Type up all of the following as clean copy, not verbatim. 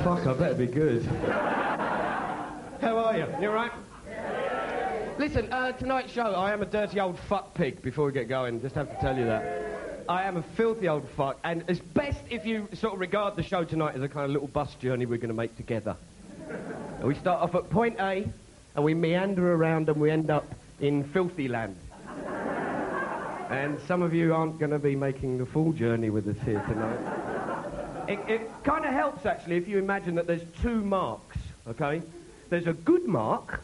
Fuck, I better be good. How are you? You alright? Listen, tonight's show, I am a dirty old fuck pig, before we get going. Just have to tell you that. I am a filthy old fuck, and it's best if you sort of regard the show tonight as a kind of little bus journey we're going to make together. And we start off at point A, and we meander around and we end up in filthy land. And some of you aren't going to be making the full journey with us here tonight. It kind of helps, actually, if you imagine that there's two marks, okay? There's a good mark,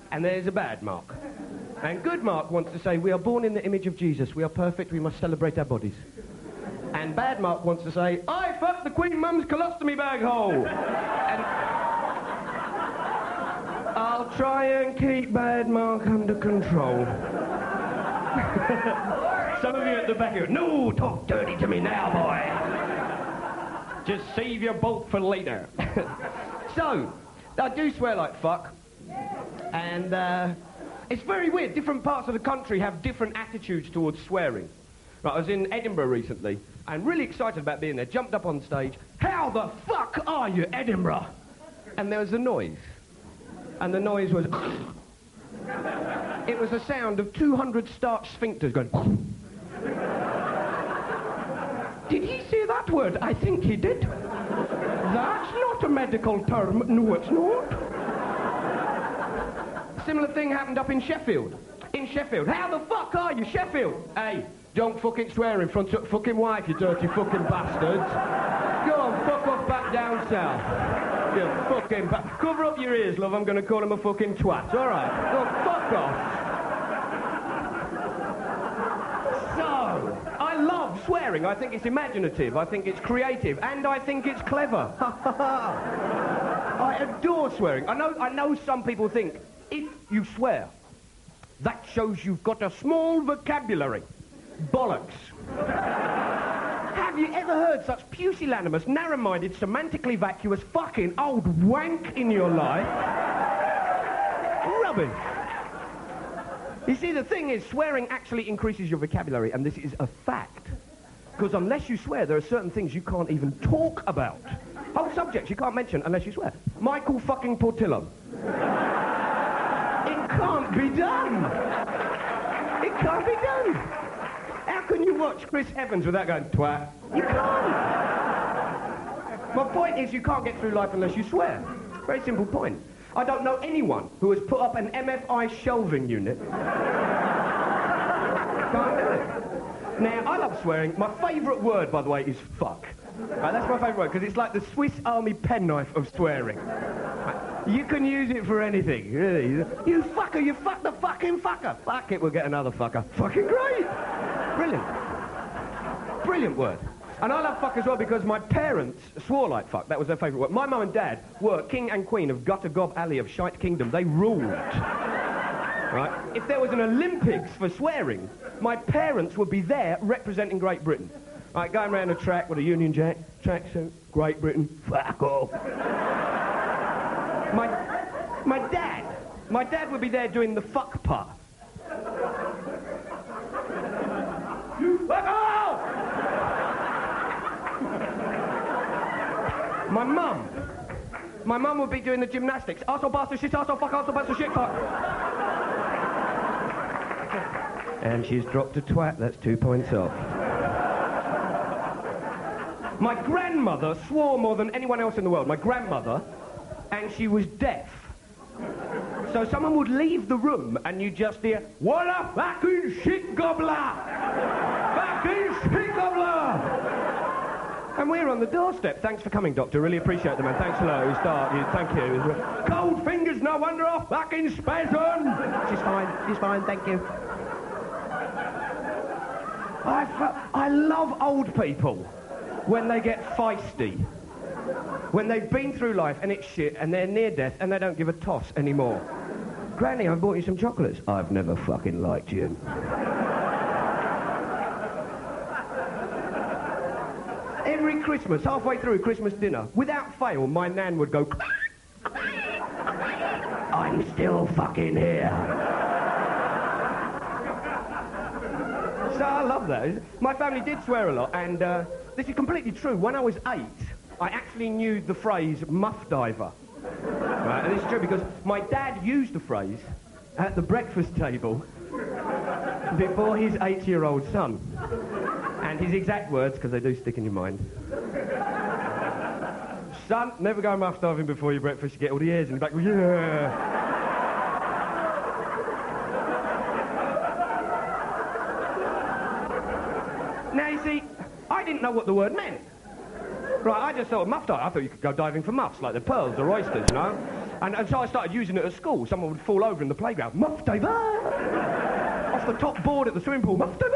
and there's a bad mark. And good mark wants to say, we are born in the image of Jesus, we are perfect, we must celebrate our bodies. And bad mark wants to say, I fucked the Queen Mum's colostomy bag hole. And I'll try and keep bad mark under control. Some of you at the back here, no, talk dirty to me now, boy. Just save your bolt for later. So, I do swear like fuck. And it's very weird. Different parts of the country have different attitudes towards swearing. Right, I was in Edinburgh recently, and really excited about being there. Jumped up on stage. How the fuck are you, Edinburgh? And there was a noise. And the noise was... It was a sound of 200 starched sphincters going... Did he say that word? I think he did. That's not a medical term. No, it's not. Similar thing happened up in Sheffield. In Sheffield. How the fuck are you, Sheffield? Hey, don't fucking swear in front of fucking wife, you dirty fucking bastards. Go on, fuck off back down south. You fucking cover up your ears, love. I'm going to call him a fucking twat. All right. Go fuck off. So, I love swearing. I think it's imaginative. I think it's creative. And I think it's clever. I adore swearing. I know some people think, if you swear, that shows you've got a small vocabulary. Bollocks. Have you ever heard such pusillanimous, narrow-minded, semantically vacuous fucking old wank in your life? Rubbish. You see, the thing is, swearing actually increases your vocabulary, and this is a fact. Because unless you swear, there are certain things you can't even talk about. Whole subjects you can't mention unless you swear. Michael fucking Portillo. It can't be done. It can't be done. How can you watch Chris Evans without going, twat? You can't. My point is, you can't get through life unless you swear. Very simple point. I don't know anyone who has put up an MFI shelving unit. Can't do it. Now, I love swearing. My favourite word, by the way, is fuck. Right, that's my favourite word, because it's like the Swiss Army penknife of swearing. You can use it for anything, really. You fucker, you fuck the fucking fucker. Fuck it, we'll get another fucker. Fucking great. Brilliant. Brilliant word. And I love fuck as well because my parents swore like fuck. That was their favourite word. My mum and dad were king and queen of Gutter Gob Alley of Shite Kingdom. They ruled. Right? If there was an Olympics for swearing, my parents would be there representing Great Britain. Right, going around a track with a Union Jack, tracksuit, Great Britain, fuck off. My dad would be there doing the fuck part. You fuck off! My mum would be doing the gymnastics. Arsehole, bastard, shit, arsehole, fuck, arsehole, bastard, shit, fuck. And she's dropped a twat, that's 2 points off. My grandmother swore more than anyone else in the world. My grandmother, and she was deaf. So someone would leave the room and you just hear, what a fucking shit gobbler! Fucking shit gobbler! And we're on the doorstep. Thanks for coming, Doctor. Really appreciate it, man. Thanks a lot. Thank you. Cold fingers, no wonder a fucking spasm! She's fine, thank you. I love old people when they get feisty. When they've been through life and it's shit and they're near death and they don't give a toss anymore. Granny, I've bought you some chocolates. I've never fucking liked you. Every Christmas, halfway through Christmas dinner, without fail, my nan would go... I'm still fucking here. So I love that. My family did swear a lot, and this is completely true. When I was 8, I actually knew the phrase muff diver. Right? And this is true because my dad used the phrase at the breakfast table before his 8-year-old son. And his exact words, because they do stick in your mind. Son, never go muff diving before your breakfast, you get all the ears in the back. Yeah. Now, you see, I didn't know what the word meant. Right, I just thought muff dive. I thought you could go diving for muffs, like the pearls or oysters, you know? And so I started using it at school. Someone would fall over in the playground. Muff diver! Off the top board at the swimming pool. Muff diver!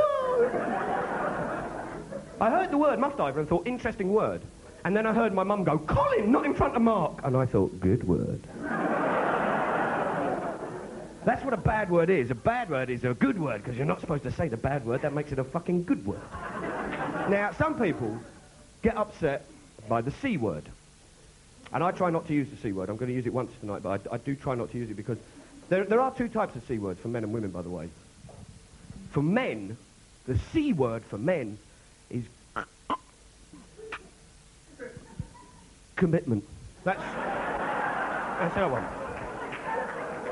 I heard the word muff diver and thought, interesting word. And then I heard my mum go, Colin, not in front of Mark. And I thought, good word. That's what a bad word is. A bad word is a good word, because you're not supposed to say the bad word. That makes it a fucking good word. Now, some people get upset by the C word. And I try not to use the C word. I'm going to use it once tonight, but I do try not to use it because there are two types of C words for men and women, by the way. For men, the C word for men is commitment. That's that one.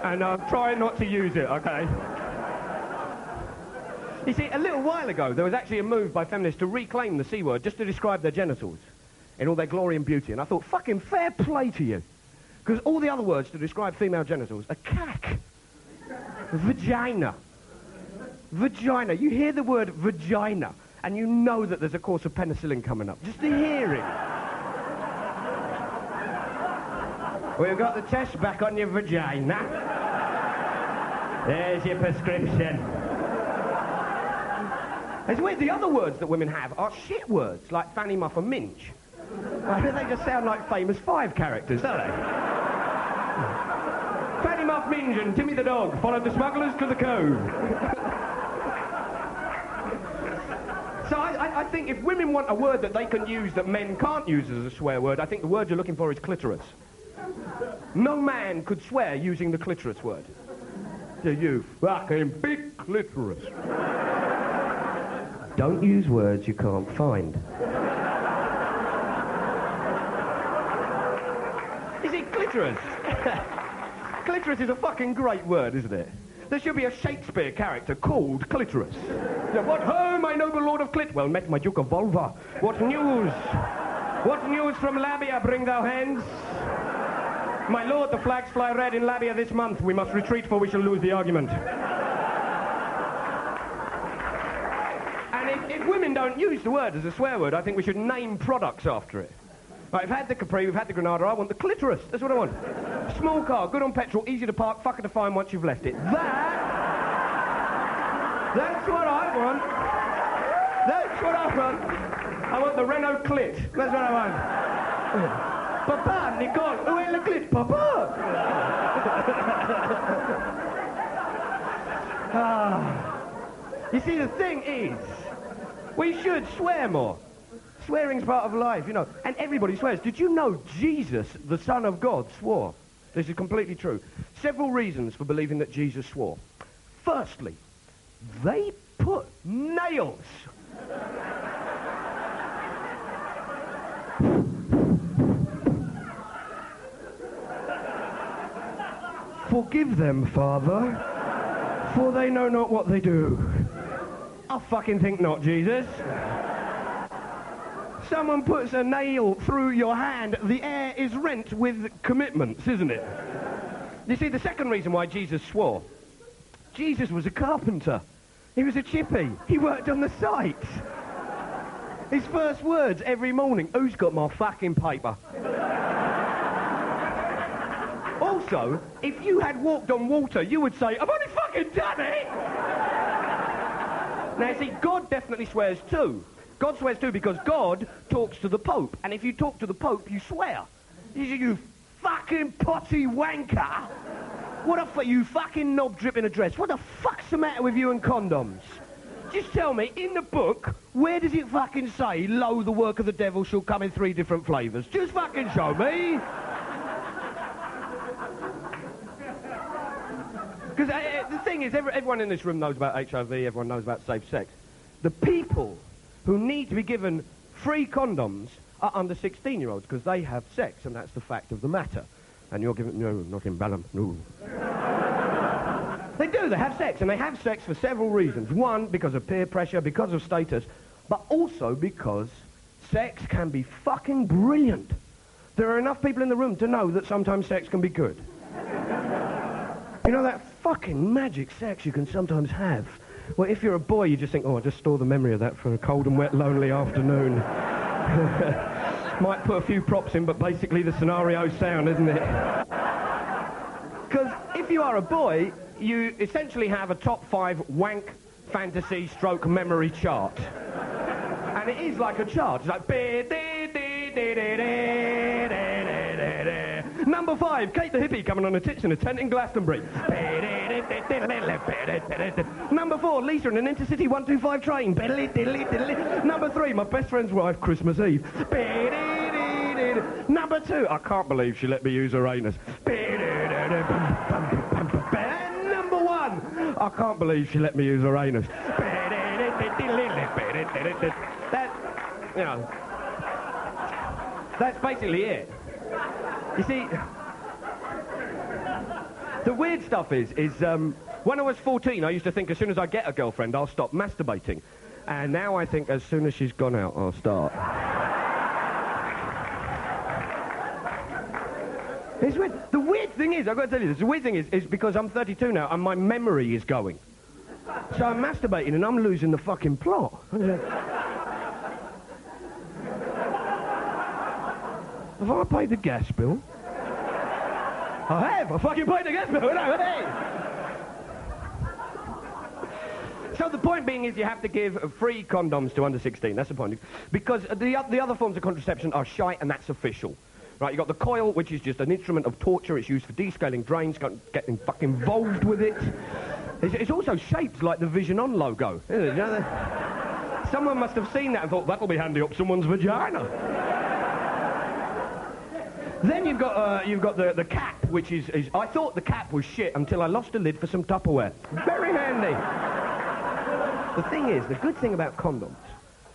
And I'm trying not to use it, okay? You see, a little while ago, there was actually a move by feminists to reclaim the C word just to describe their genitals in all their glory and beauty. And I thought, fucking fair play to you. Because all the other words to describe female genitals are cack, vagina, vagina. You hear the word vagina, and you know that there's a course of penicillin coming up. Just the hearing. We've got the test back on your vagina. There's your prescription. It's weird, the other words that women have are shit words, like fanny, muff and minge. They just sound like famous Five characters, don't they? Fanny, muff, minge and Timmy the dog followed the smugglers to the cove. So I think if women want a word that they can use that men can't use as a swear word, I think the word you're looking for is clitoris. No man could swear using the clitoris word. You fucking big clitoris. Don't use words you can't find. You see, clitoris. Clitoris is a fucking great word, isn't it? There should be a Shakespeare character called Clitoris. What ho, my noble lord of Clit? Well met, my Duke of Volva. What news? What news from Labia bring thou hence? My lord, the flags fly red in Labia this month. We must retreat, for we shall lose the argument. And if women don't use the word as a swear word, I think we should name products after it. Right, we've had the Capri, we've had the Granada, I want the clitoris. That's what I want. Small car, good on petrol, easy to park, fucker to find once you've left it. That's what I want. That's what I want. I want the Renault Clit. That's what I want. Papa, Nicole, où est le clit, Papa? You see, the thing is, we should swear more. Swearing's part of life, you know, and everybody swears. Did you know Jesus, the Son of God, swore? This is completely true. Several reasons for believing that Jesus swore. Firstly, they put nails. Forgive them, Father, for they know not what they do. I fucking think not, Jesus. Someone puts a nail through your hand, the air is rent with commitments, isn't it? You see, the second reason why Jesus swore, Jesus was a carpenter. He was a chippy. He worked on the site. His first words every morning, who's got my fucking paper? Also, if you had walked on water, you would say, I've only fucking done it! Now, see, God definitely swears too. God swears too because God talks to the Pope. And if you talk to the Pope, you swear. You fucking potty wanker. What you fucking knob dripping a dress. What the fuck's the matter with you and condoms? Just tell me, in the book, where does it fucking say, lo, the work of the devil shall come in 3 different flavours? Just fucking show me. Because the thing is, everyone in this room knows about HIV, everyone knows about safe sex. The people who need to be given free condoms are under 16-year-olds, because they have sex, and that's the fact of the matter. And you're giving... No, not in Balham, no. They do, they have sex, and they have sex for several reasons. One, because of peer pressure, because of status, but also because sex can be fucking brilliant. There are enough people in the room to know that sometimes sex can be good. You know that fucking magic sex you can sometimes have? Well, if you're a boy, you just think, oh, I'll just store the memory of that for a cold and wet, lonely afternoon. Might put a few props in, but basically the scenario's sound, isn't it? Because if you are a boy, you essentially have a top 5 wank fantasy stroke memory chart. And it is like a chart. It's like... Number 5, Kate the hippie coming on her tits in a tent in Glastonbury. Number 4, Lisa in an intercity 125 train. Number 3, my best friend's wife, Christmas Eve. Number 2, I can't believe she let me use her anus. Number 1, I can't believe she let me use her anus. That, you know, that's basically it. You see, the weird stuff is when I was 14, I used to think as soon as I get a girlfriend, I'll stop masturbating. And now I think as soon as she's gone out, I'll start. It's weird. The weird thing is, I've got to tell you this, the weird thing is because I'm 32 now and my memory is going. So I'm masturbating and I'm losing the fucking plot. Have I paid the gas bill? I have! I fucking paid the gas bill! No, hey! So the point being is you have to give free condoms to under 16. That's the point. Because the other forms of contraception are shite, and that's official. Right, you've got the coil, which is just an instrument of torture. It's used for descaling drains, getting fucking involved with it. It's also shaped like the Vision On logo. Isn't it? You know, someone must have seen that and thought, that'll be handy up someone's vagina. Then you've got the cap, which is... I thought the cap was shit until I lost a lid for some Tupperware. Very handy. The thing is, the good thing about condoms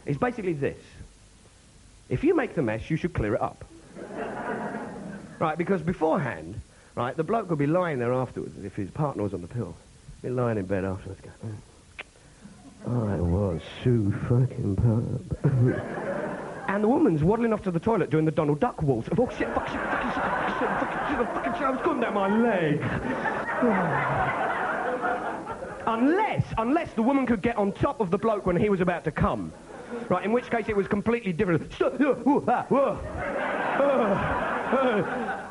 is basically this. If you make the mess, you should clear it up. Right, because beforehand, right, the bloke would be lying there afterwards, as if his partner was on the pill. He'd be lying in bed afterwards going, I was so fucking pub. And the woman's waddling off to the toilet doing the Donald Duck waltz. Oh, shit, fuck, shit, fucking shit, fucking shit, fucking shit, fucking shit, it's gone down my leg. Unless the woman could get on top of the bloke when he was about to come. Right, in which case it was completely different.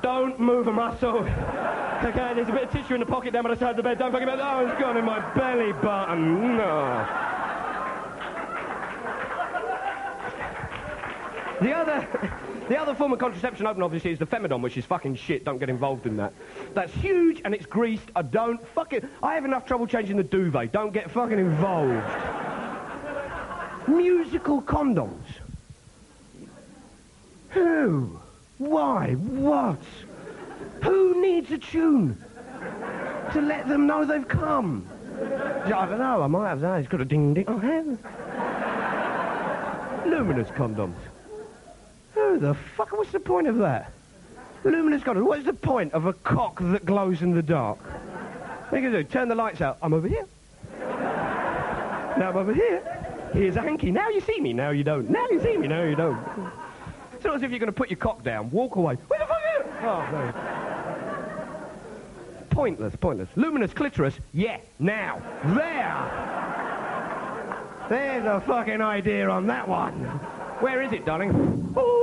Don't move a muscle. Okay, there's a bit of tissue in the pocket down by the side of the bed. Don't fucking about that. Oh, it's gone in my belly button. No. The other form of contraception open, obviously, is the Femidon, which is fucking shit. Don't get involved in that. That's huge and it's greased. I have enough trouble changing the duvet. Don't get fucking involved. Musical condoms. Who? Why? What? Who needs a tune to let them know they've come? I don't know. I might have that. It's got a ding ding. Oh, heaven. Luminous condoms. Who the fuck? What's the point of that? Luminous condoms. What's the point of a cock that glows in the dark? What are you going to do? Turn the lights out. I'm over here. Now I'm over here. Here's a hanky. Now you see me. Now you don't. Now you see me. Now you don't. It's not as if you're going to put your cock down, walk away. Where the fuck are you? Oh, no. Pointless, pointless. Luminous clitoris. Yeah. Now. There. There's a fucking idea on that one. Where is it, darling? Ooh.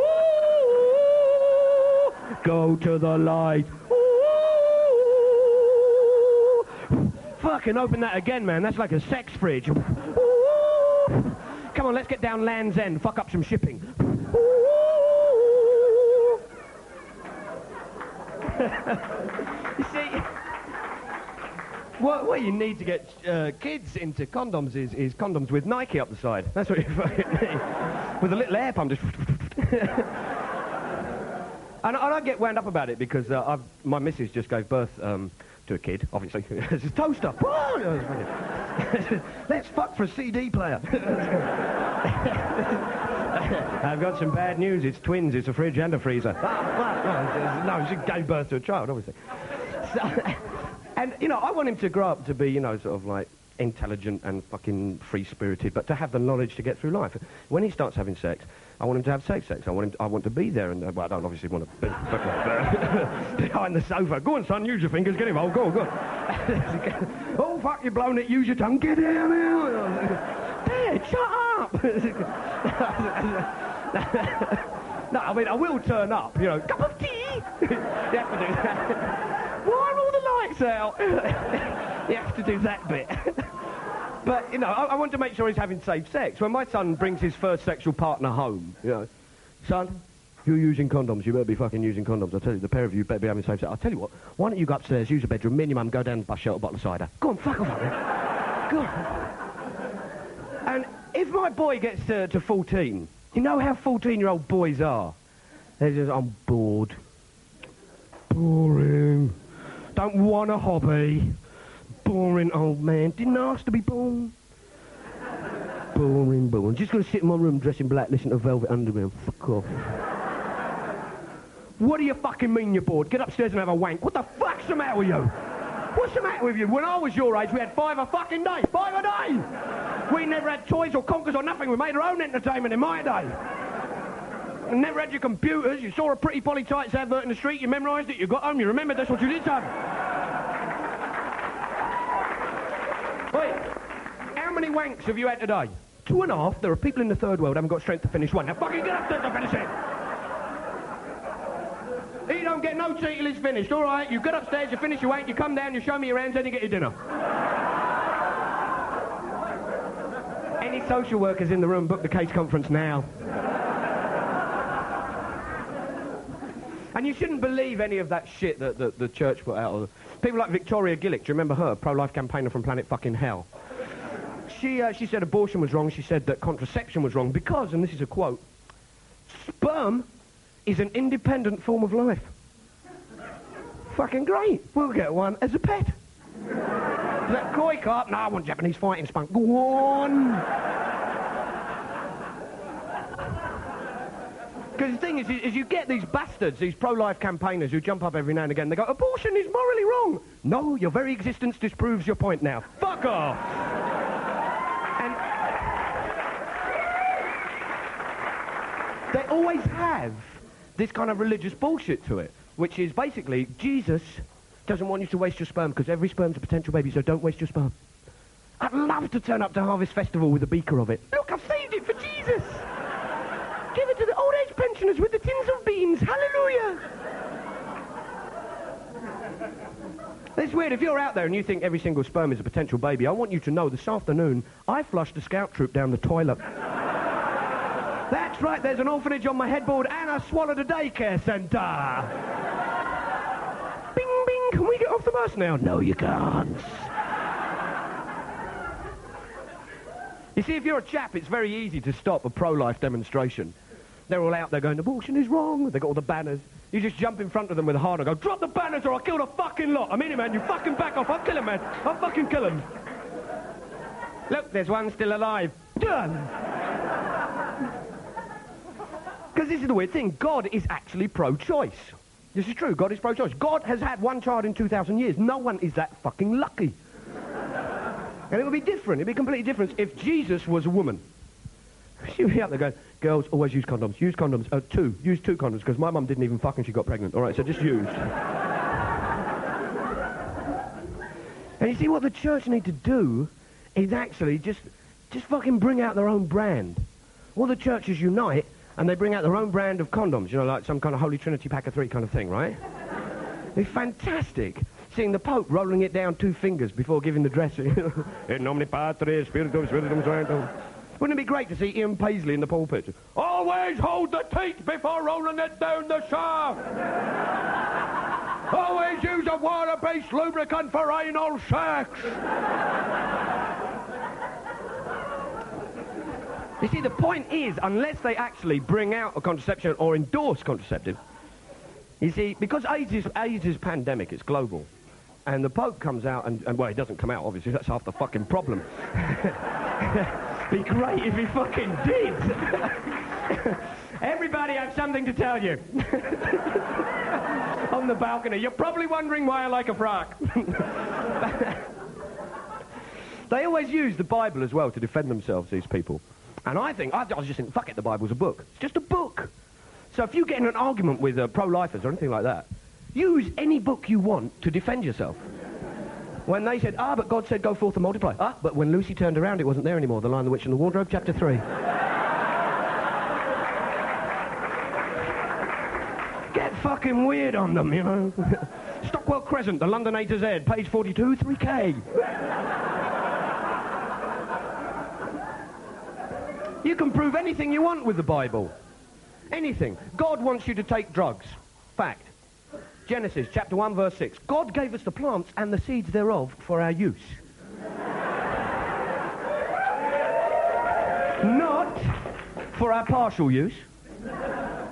Go to the light. Ooh. Fucking open that again, man. That's like a sex fridge. Ooh. Come on, let's get down Land's End. Fuck up some shipping. Ooh. You see, what you need to get kids into condoms is condoms with Nike up the side. That's what you fucking need. With a little air pump just... and I get wound up about it because my missus just gave birth to a kid, obviously. It's a toaster. Let's fuck for a CD player. I've got some bad news. It's twins. It's a fridge and a freezer. No, she gave birth to a child, obviously. So, and, you know, I want him to grow up to be, you know, sort of like intelligent and fucking free-spirited, but to have the knowledge to get through life. When he starts having sex, I want him to have safe sex. I want to be there, and well, I don't obviously want to be behind the sofa. Go on, son, use your fingers, get involved. Go on. Oh, fuck, you're blowing it. Use your tongue. Get down now. Dad, shut up. No, I mean, I will turn up. You know, cup of tea. You have to do that. Why are all the lights out? You have to do that bit. But, you know, I want to make sure he's having safe sex. When my son brings his first sexual partner home, you know, son, you're using condoms. You better be fucking using condoms. I tell you, the pair of you better be having safe sex. I'll tell you what, why don't you go upstairs, use the bedroom, me and your mum go down and bust out a bottle of cider. Go on, fuck off, man. Go on. And if my boy gets to 14, you know how 14-year-old boys are? They're just, I'm bored. Boring. Don't want a hobby. Boring old man. Didn't ask to be born. Boring. Just gonna sit in my room dressed in black, listen to Velvet Underground. Fuck off. What do you fucking mean you're bored? Get upstairs and have a wank. What the fuck's the matter with you? What's the matter with you? When I was your age, we had 5 a fucking day. 5 a day! We never had toys or conkers or nothing. We made our own entertainment in my day. You never had your computers. You saw a pretty Polly Tights advert in the street. You memorised it. You got home. You remembered. That's what you did, son. Wait, how many wanks have you had today? 2.5. There are people in the third world who haven't got strength to finish one. Now fucking get upstairs to finish it. He don't get no tea till it's finished, all right? You get upstairs, you finish your wank, you come down, you show me your hands, then you get your dinner. Any social workers in the room, book the case conference now. And you shouldn't believe any of that shit that the church put out. People like Victoria Gillick, do you remember her? Pro-life campaigner from planet fucking hell. She said abortion was wrong. She said that contraception was wrong because, and this is a quote, sperm is an independent form of life. Fucking great. We'll get one as a pet. That koi carp? No, I want Japanese fighting spunk. Go on. Because the thing is you get these bastards, these pro-life campaigners who jump up every now and again. They go, abortion is morally wrong. No, your very existence disproves your point now. Fuck off. And they always have this kind of religious bullshit to it, which is basically Jesus doesn't want you to waste your sperm because every sperm's a potential baby, so don't waste your sperm. I'd love to turn up to Harvest Festival with a beaker of it. Look, I've saved it for Jesus. Give it to the old age pensioners with the tins of beans. Hallelujah. It's weird. If you're out there and you think every single sperm is a potential baby, I want you to know this afternoon I flushed a scout troop down the toilet. That's right, there's an orphanage on my headboard and I swallowed a daycare centre. Bing, bing, can we get off the bus now? No, you can't. You see, if you're a chap, it's very easy to stop a pro-life demonstration. They're all out there going, abortion is wrong. They've got all the banners. You just jump in front of them with a hard and go, drop the banners or I'll kill the fucking lot. I mean it, man. You fucking back off. I'll kill him, man. I'll fucking kill him. Look, there's one still alive. Done. Because this is the weird thing. God is actually pro-choice. This is true. God is pro-choice. God has had one child in 2,000 years. No one is that fucking lucky. And it would be different. It would be completely different if Jesus was a woman. She'd be out there going, girls, always use condoms. Use condoms. Use 2 condoms, because my mum didn't even fuck and she got pregnant. All right, so just use. And you see, what the church need to do is actually just fucking bring out their own brand. All the churches unite and they bring out their own brand of condoms, you know, like some kind of Holy Trinity pack of 3 kind of thing, right? It's fantastic. Seeing the Pope rolling it down 2 fingers before giving the dressing. In nomine Patris, Spiritus, Spiritus Sanctum. Wouldn't it be great to see Ian Paisley in the pulpit? Always hold the teat before rolling it down the shaft. Always use a water-based lubricant for anal sex. You see, the point is, unless they actually bring out a contraception or endorse contraceptive, you see, because AIDS is pandemic, it's global, and the Pope comes out and well, he doesn't come out, obviously, that's half the fucking problem. Be great if he fucking did. Everybody, I have something to tell you. On the balcony. You're probably wondering why I like a frock. They always use the Bible as well to defend themselves, these people. And I was just thinking, fuck it, the Bible's a book. It's just a book. So if you get in an argument with pro-lifers or anything like that, use any book you want to defend yourself. When they said, but God said go forth and multiply. But when Lucy turned around, it wasn't there anymore. The Lion, the Witch and the Wardrobe, chapter 3. Get fucking weird on them, you know. Stockwell Crescent, the London A to Z, page 42, 3K. You can prove anything you want with the Bible. Anything. God wants you to take drugs. Fact. Genesis chapter 1 verse 6. God gave us the plants and the seeds thereof for our use. Not for our partial use.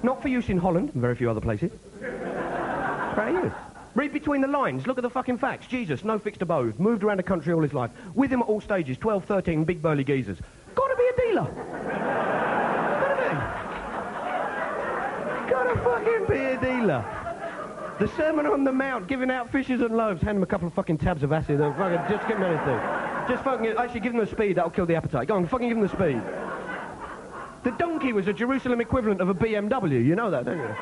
Not for use in Holland and very few other places. For our use. Read between the lines. Look at the fucking facts. Jesus, no fixed abode. Moved around the country all his life. With him at all stages. 12, 13, big burly geezers. Gotta be a dealer. Gotta fucking be a dealer. The Sermon on the Mount, giving out fishes and loaves. Hand them a couple of fucking tabs of acid and fucking just give them anything. Just fucking, actually give them the speed, that'll kill the appetite. Go on, fucking give them the speed. The donkey was a Jerusalem equivalent of a BMW, you know that, don't you?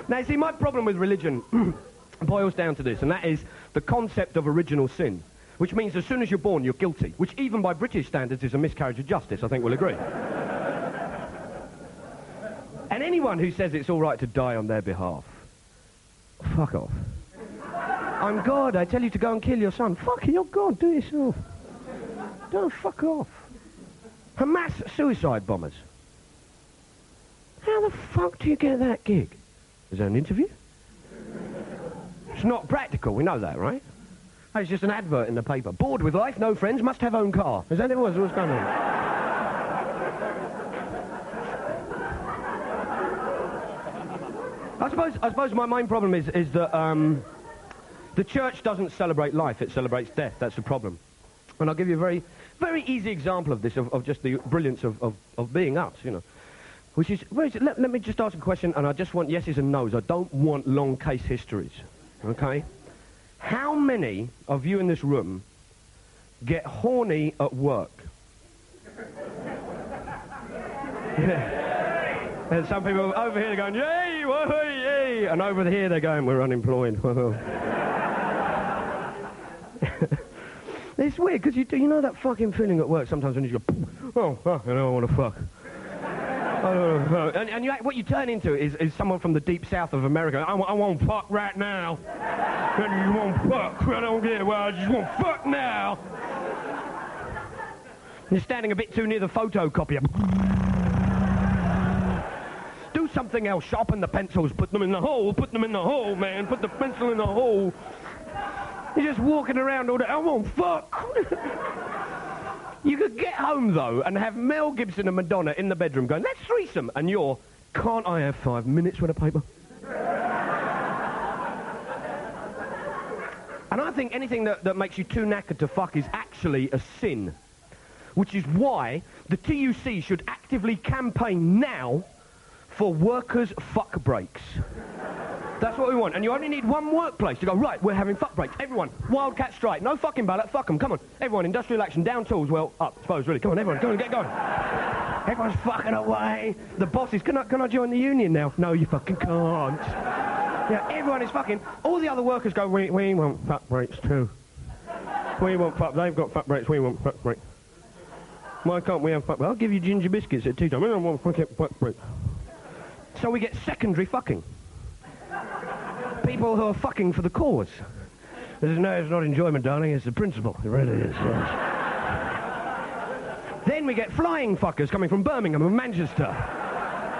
Now, you see, my problem with religion boils down to this, and that is the concept of original sin, which means as soon as you're born, you're guilty, which even by British standards is a miscarriage of justice, I think we'll agree. And anyone who says it's all right to die on their behalf, fuck off. I'm God, I tell you to go and kill your son. Fuck it, you're God, do it yourself. Don't fuck off. Hamas suicide bombers. How the fuck do you get that gig? Is there an interview? It's not practical, we know that, right? It's just an advert in the paper. Bored with life, no friends, must have own car. Is that what's going on? I suppose my main problem is that the church doesn't celebrate life, it celebrates death. That's the problem. And I'll give you a very, very easy example of this, of just the brilliance of being us, you know. Which is, let me just ask a question, and I just want yeses and nos. I don't want long case histories, okay? How many of you in this room get horny at work? Yeah. And some people over here are going, yay, whoa, yay, and over here they're going, we're unemployed. It's weird, because you know that fucking feeling at work sometimes when you go, I don't want to fuck. And what you turn into is someone from the deep south of America. I want fuck right now. You want fuck? I don't get it. Well, I just want fuck now. You're standing a bit too near the photocopier. Do something else. Sharpen the pencils. Put them in the hole. Put them in the hole, man. Put the pencil in the hole. You're just walking around all day. I want fuck. You could get home, though, and have Mel Gibson and Madonna in the bedroom going, let's threesome. And you're, can't I have 5 minutes with a paper? And I think anything that makes you too knackered to fuck is actually a sin. Which is why the TUC should actively campaign now for workers' fuck breaks. That's what we want. And you only need one workplace to go, right, we're having fuck breaks. Everyone, wildcat strike. No fucking ballot, fuck them. Come on. Everyone, industrial action, down tools. Well, up, I suppose, really. Come on, everyone, go on, get going. Everyone's fucking away. The bosses, can I join the union now? No, you fucking can't. Yeah, everyone is fucking... All the other workers go, we want fuck breaks too. We want fuck... They've got fuck breaks, we want fuck breaks. Why can't we have fuck... I'll give you ginger biscuits at tea time. We don't want fucking fuck breaks. So we get secondary fucking. People who are fucking for the cause. No, it's not enjoyment, darling, it's the principle. It really is, yes. Then we get flying fuckers coming from Birmingham and Manchester.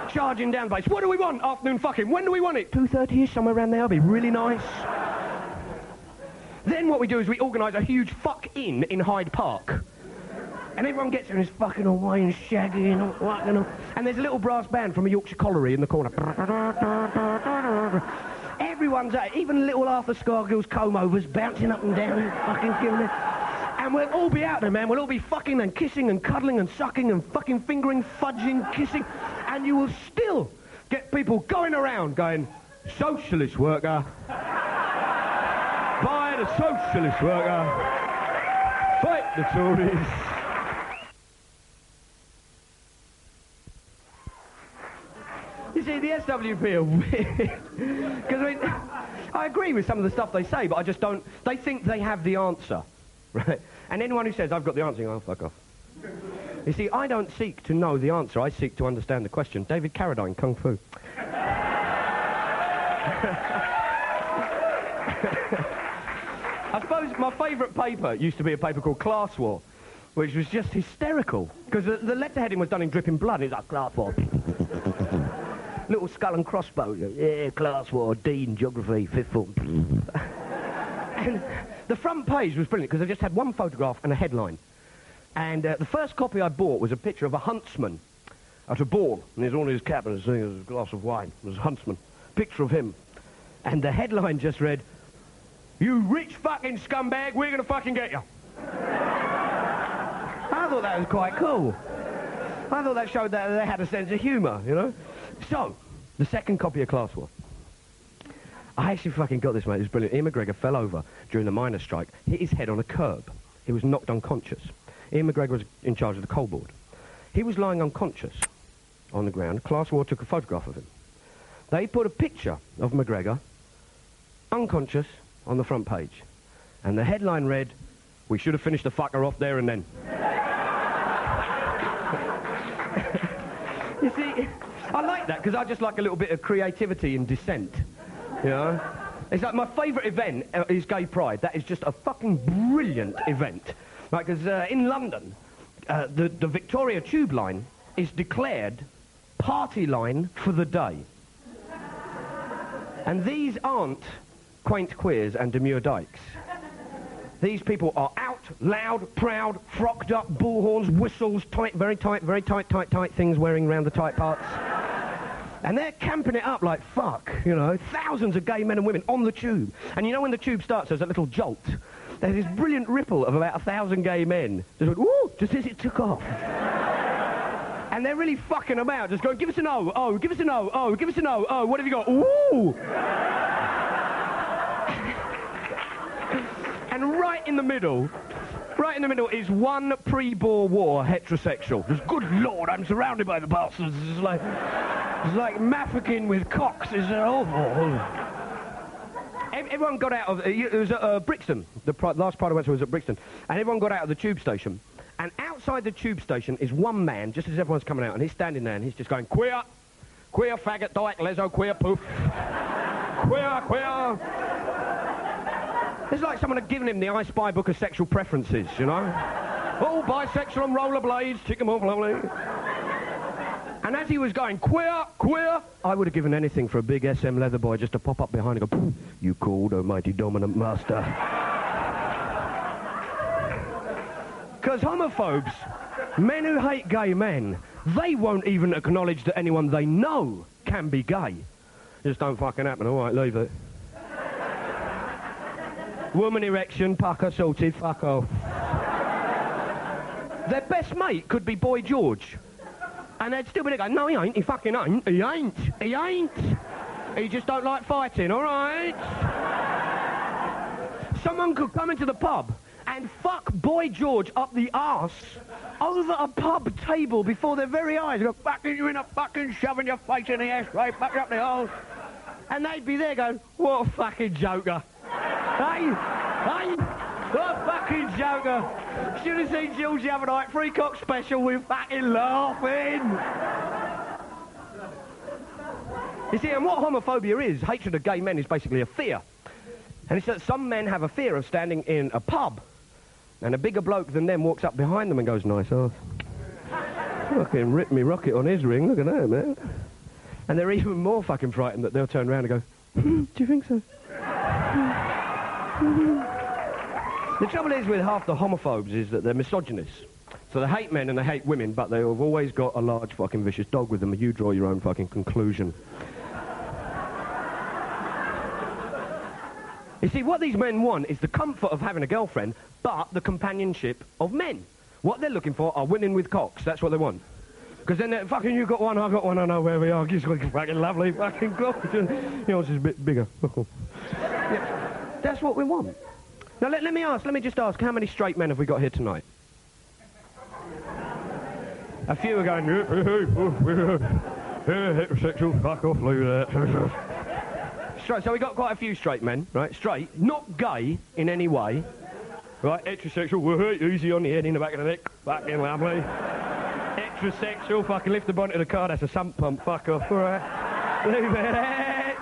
Charging down the base. What do we want? Afternoon fucking. When do we want it? 2:30ish, somewhere around there. It'll be really nice. Then what we do is we organise a huge fuck-in in Hyde Park. And everyone gets there and is fucking away and shaggy and all fucking. And there's a little brass band from a Yorkshire colliery in the corner. Everyone's at it, even little Arthur Scargill's comb-overs bouncing up and down and fucking giving it. And we'll all be out there, man. We'll all be fucking and kissing and cuddling and sucking and fucking fingering, fudging, kissing. And you will still get people going around going, socialist worker. Buy the socialist worker. Fight the Tories. You see, the SWP are weird. Because, I mean, I agree with some of the stuff they say, but I just don't... They think they have the answer, right? And anyone who says, I've got the answer, oh, fuck off. You see, I don't seek to know the answer. I seek to understand the question. David Carradine, Kung Fu. I suppose my favourite paper used to be a paper called Class War, which was just hysterical. Because the letterheading was done in dripping blood. It was like, Class War. Little skull and crossbones. Yeah, Class War, Dean, Geography, 5th form. And the front page was brilliant because they just had one photograph and a headline. And the first copy I bought was a picture of a huntsman at a ball. And he's on his cap and he's a glass of wine. There's a huntsman. Picture of him. And the headline just read, "You rich fucking scumbag, we're going to fucking get you." I thought that was quite cool. I thought that showed that they had a sense of humour, you know? So, the second copy of Class War. I actually fucking got this, mate. It was brilliant. Ian McGregor fell over during the miners' strike, hit his head on a curb. He was knocked unconscious. Ian McGregor was in charge of the coal board. He was lying unconscious on the ground. Class War took a photograph of him. They put a picture of McGregor, unconscious, on the front page. And the headline read, "We should have finished the fucker off there and then." You see, I like that because I just like a little bit of creativity and dissent, you know? It's like my favourite event is Gay Pride. That is just a fucking brilliant event. Like, because in London, the Victoria Tube line is declared party line for the day. And these aren't quaint queers and demure dykes. These people are out, loud, proud, frocked up, bullhorns, whistles, tight, very tight things wearing around the tight parts. And they're camping it up like fuck, you know. Thousands of gay men and women on the tube. And you know when the tube starts, there's a little jolt. There's this brilliant ripple of about 1,000 gay men. Just went, woo, just as it took off. And they're really fucking about, just going, give us an O, oh, give us an O, oh, give us an O, oh, what have you got? Ooh! And right in the middle is one pre-Boer War heterosexual. Just, good Lord, I'm surrounded by the bastards. It's like Mafeking with cocks. It's awful. Everyone got out of... It was at Brixton. The last Pride I went to was at Brixton. And everyone got out of the tube station. And outside the tube station is one man, just as everyone's coming out, and he's standing there and he's just going, queer, queer, faggot, dyke, leso, queer, poof. Queer, queer. It's like someone had given him the I Spy book of sexual preferences, you know? Oh, bisexual and rollerblades, tick 'em off, lovely. And as he was going, queer, queer, I would have given anything for a big SM leather boy just to pop up behind and go, poof, you called, oh mighty dominant master. Because homophobes, men who hate gay men, they won't even acknowledge that anyone they know can be gay. Just don't fucking happen, all right, leave it. Woman erection, pucker, sorted, fuck off. Their best mate could be Boy George. And they'd still be there going, no, he ain't, he fucking ain't, he ain't, he ain't. He just don't like fighting, all right? Someone could come into the pub and fuck Boy George up the arse over a pub table before their very eyes. Go, fucking you in a fucking shoving your face in the ashtray, fuck up the hole. And they'd be there going, what a fucking joker. Hey, what a fucking joker. Should have seen George the other night, Free Cock Special, we're fucking laughing. You see, and what homophobia is, hatred of gay men is basically a fear. And it's that some men have a fear of standing in a pub and a bigger bloke than them walks up behind them and goes, nice ass. Fucking ripped me rocket on his ring, look at that, man. And they're even more fucking frightened that they'll turn around and go, do you think so? The trouble is with half the homophobes is that they're misogynists. So they hate men and they hate women, but they have always got a large fucking vicious dog with them. You draw your own fucking conclusion. You see, what these men want is the comfort of having a girlfriend, but the companionship of men. What they're looking for are women with cocks. That's what they want. Because then they're, fucking, you got one, I got one, I know where we are. It's fucking lovely, fucking gorgeous. Yours is a bit bigger. Yeah, that's what we want. Now, let me just ask, how many straight men have we got here tonight? A few are going, heterosexual, fuck off, leave that. Straight, so we got quite a few straight men, right? Straight, not gay in any way. Right, heterosexual, easy on the head, in the back of the neck, fucking lovely. Heterosexual, fucking lift the bonnet of the car, that's a sump pump, fuck off, alright? Leave it.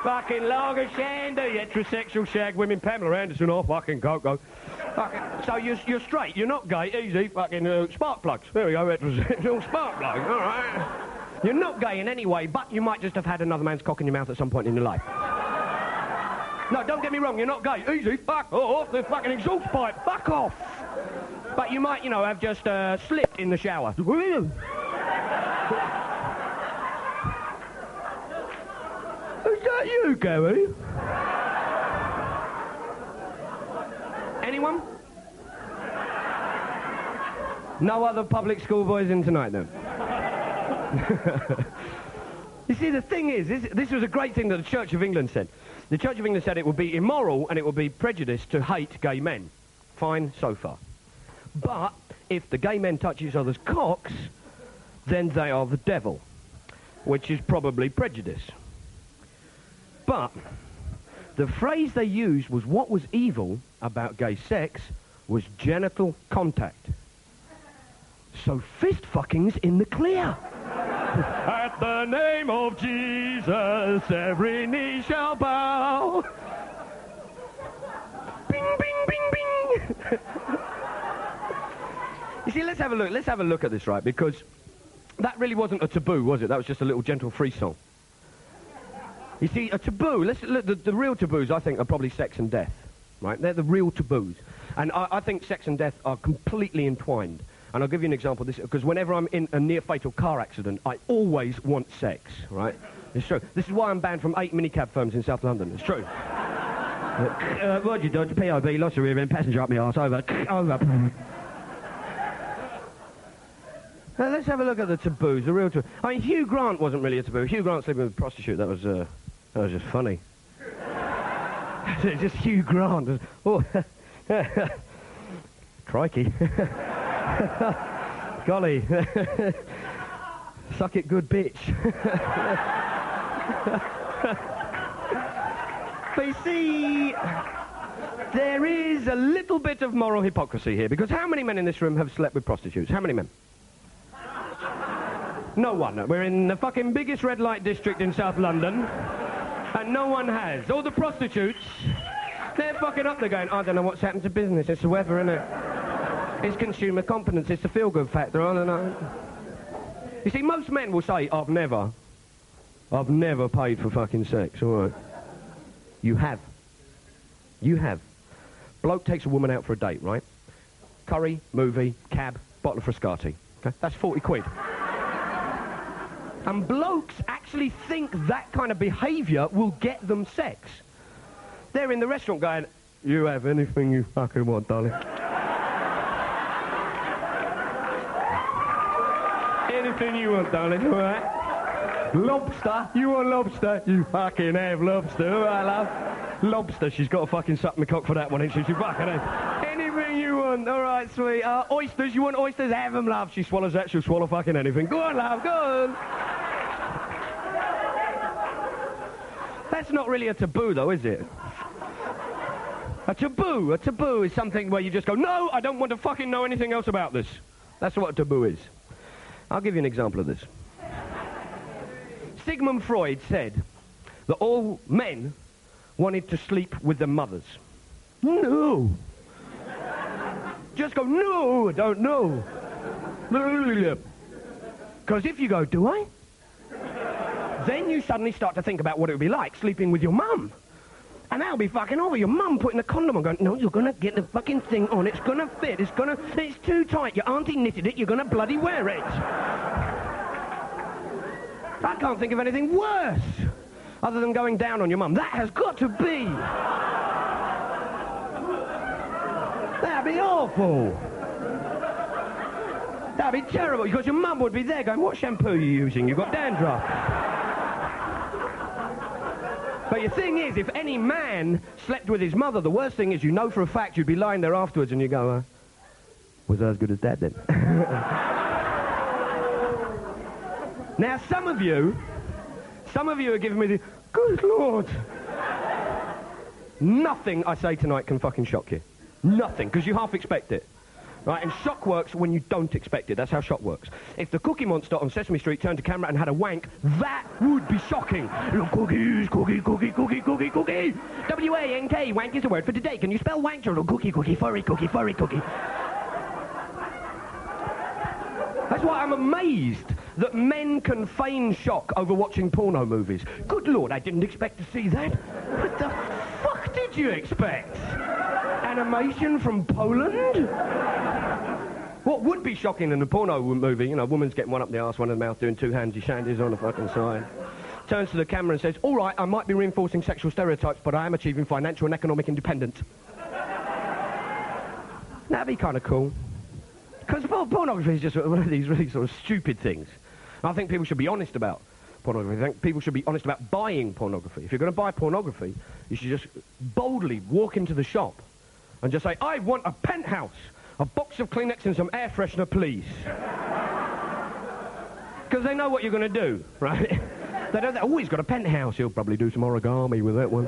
Fucking lager shandy, heterosexual shag women, Pamela Anderson, oh fucking go. Fucking, so you're straight, you're not gay, easy, fucking spark plugs. There we go, heterosexual spark plugs, alright? You're not gay in any way, but you might just have had another man's cock in your mouth at some point in your life. No, don't get me wrong, you're not gay. Easy, fuck off, the fucking exhaust pipe, fuck off. But you might, you know, have just slipped in the shower. Is that you, Gary? Anyone? No other public school boys in tonight, then? You see, the thing is, this was a great thing that the Church of England said. The Church of England said it would be immoral and it would be prejudiced to hate gay men. Fine so far. But if the gay men touch each other's cocks, then they are the devil, which is probably prejudice. But the phrase they used was what was evil about gay sex was genital contact. So fist fucking's in the clear. At the name of Jesus, every knee shall bow. Bing, bing, bing, bing. You see, let's have a look at this, right? Because that really wasn't a taboo, was it? That was just a little gentle free song. You see, a taboo, the real taboos, I think, are probably sex and death, right? They're the real taboos. And I think sex and death are completely entwined. And I'll give you an example of this, because whenever I'm in a near-fatal car accident, I always want sex, right? It's true. This is why I'm banned from 8 minicab firms in South London. It's true. Roger, Dodge, PIB, lost a rear end, passenger up my arse, over. Now, let's have a look at the taboos, the real taboo. I mean, Hugh Grant wasn't really a taboo. Hugh Grant sleeping with a prostitute, that was just funny. Just Hugh Grant. Oh, crikey. Golly. Suck it good, bitch. But you see, there is a little bit of moral hypocrisy here, because how many men in this room have slept with prostitutes? How many men? No one. We're in the fucking biggest red light district in South London, and no one has. All the prostitutes, they're fucking up. They're going, I don't know what's happened to business. It's the weather, isn't it? It's consumer confidence. It's the feel-good factor. I don't know. You see, most men will say, I've never paid for fucking sex. All right. You have. You have. Bloke takes a woman out for a date, right? Curry, movie, cab, bottle of Frascati. Okay? That's 40 quid. And blokes actually think that kind of behaviour will get them sex. They're in the restaurant going, you have anything you fucking want, darling. Anything you want, darling, all right? Lobster? You want lobster? You fucking have lobster, all right, love? Lobster, she's got to fucking suck my cock for that one, ain't she? She fucking has. Anything you want, all right, sweet. Oysters, you want oysters? Have them, love. She swallows that, she'll swallow fucking anything. Go on, love, go on. That's not really a taboo, though, is it? A taboo is something where you just go, no, I don't want to fucking know anything else about this. That's what a taboo is. I'll give you an example of this. Sigmund Freud said that all men wanted to sleep with their mothers. No. Just go, no, I don't know. Because if you go, do I? Then you suddenly start to think about what it would be like sleeping with your mum. And that'll be fucking over. Your mum putting a condom on going, no, you're going to get the fucking thing on. It's going to fit. It's too tight. Your auntie knitted it. You're going to bloody wear it. I can't think of anything worse other than going down on your mum. That has got to be That'd be awful. That'd be terrible, because your mum would be there going, what shampoo are you using? You've got dandruff. But the thing is, if any man slept with his mother, the worst thing is, you know for a fact you'd be lying there afterwards and you go, was I as good as Dad then? Now, some of you are giving me the, good Lord. Nothing I say tonight can fucking shock you. Nothing, because you half expect it. Right, and shock works when you don't expect it. That's how shock works. If the Cookie Monster on Sesame Street turned to camera and had a wank, that would be shocking. Cookies, cookie, cookie, cookie, cookie, cookie. W-A-N-K, wank is the word for today. Can you spell wank? Cookie, cookie, furry, cookie, furry, cookie. That's why I'm amazed that men can feign shock over watching porno movies. Good Lord, I didn't expect to see that. What the fuck did you expect? Animation from Poland? What would be shocking in a porno movie, you know, a woman's getting one up the arse, one in the mouth, doing two handsy shandies on the fucking side. Turns to the camera and says, all right, I might be reinforcing sexual stereotypes, but I am achieving financial and economic independence. That'd be kind of cool. Because pornography is just one of these really sort of stupid things. I think people should be honest about pornography. I think people should be honest about buying pornography. If you're going to buy pornography, you should just boldly walk into the shop and just say, I want a penthouse, a box of Kleenex and some air freshener, please. Because they know what you're going to do, right? They don't, oh, he's got a penthouse, he'll probably do some origami with that one.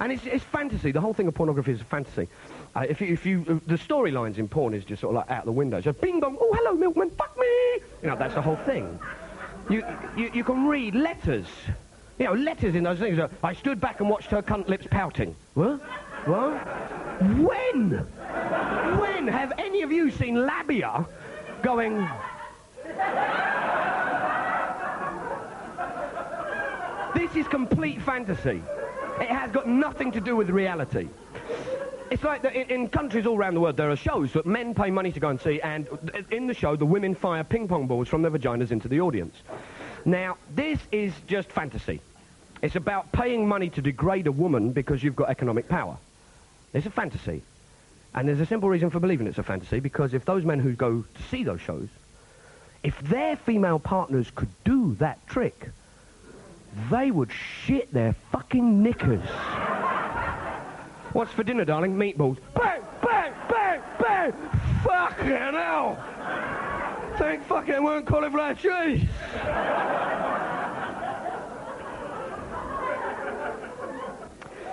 And it's fantasy. The whole thing of pornography is a fantasy. The storylines in porn is just sort of like out the window. It's just bing bong, oh, hello, milkman, fuck me! You know, that's the whole thing. You can read letters. You know, letters in those things. I stood back and watched her cunt lips pouting. What? What? When? When have any of you seen labia going... This is complete fantasy. It has got nothing to do with reality. It's like that in countries all around the world, there are shows that men pay money to go and see, and in the show, the women fire ping-pong balls from their vaginas into the audience. Now, this is just fantasy. It's about paying money to degrade a woman because you've got economic power. It's a fantasy. And there's a simple reason for believing it's a fantasy, because if those men who go to see those shows, if their female partners could do that trick, they would shit their fucking knickers. What's for dinner, darling? Meatballs. Bang, bang, bang, bang! Fucking hell! Thank fucking it weren't cauliflower cheese!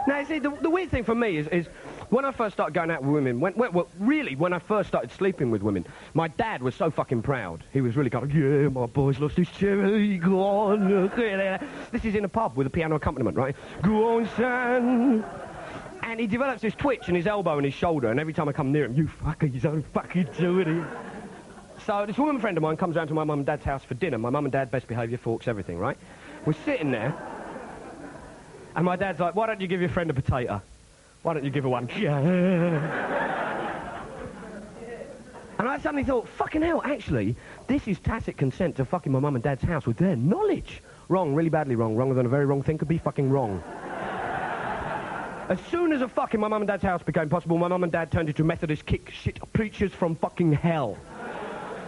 Now, you see, the weird thing for me is when I first started going out with women, when I first started sleeping with women, my dad was so fucking proud. He was really kind of, yeah, my boy's lost his cherry, go on. This is in a pub with a piano accompaniment, right? Go on, son. And he develops this twitch in his elbow and his shoulder, and every time I come near him, you fucking don't fucking do it. So this woman friend of mine comes round to my mum and dad's house for dinner. My mum and dad, best behaviour, forks, everything, right? We're sitting there, and my dad's like, why don't you give your friend a potato? Why don't you give her one? And I suddenly thought, fucking hell, actually, this is tacit consent to fucking my mum and dad's house with their knowledge. Wrong, really badly wrong. Wronger than a very wrong thing could be fucking wrong. As soon as a fucking my mum and dad's house became possible, my mum and dad turned into Methodist kick shit preachers from fucking hell.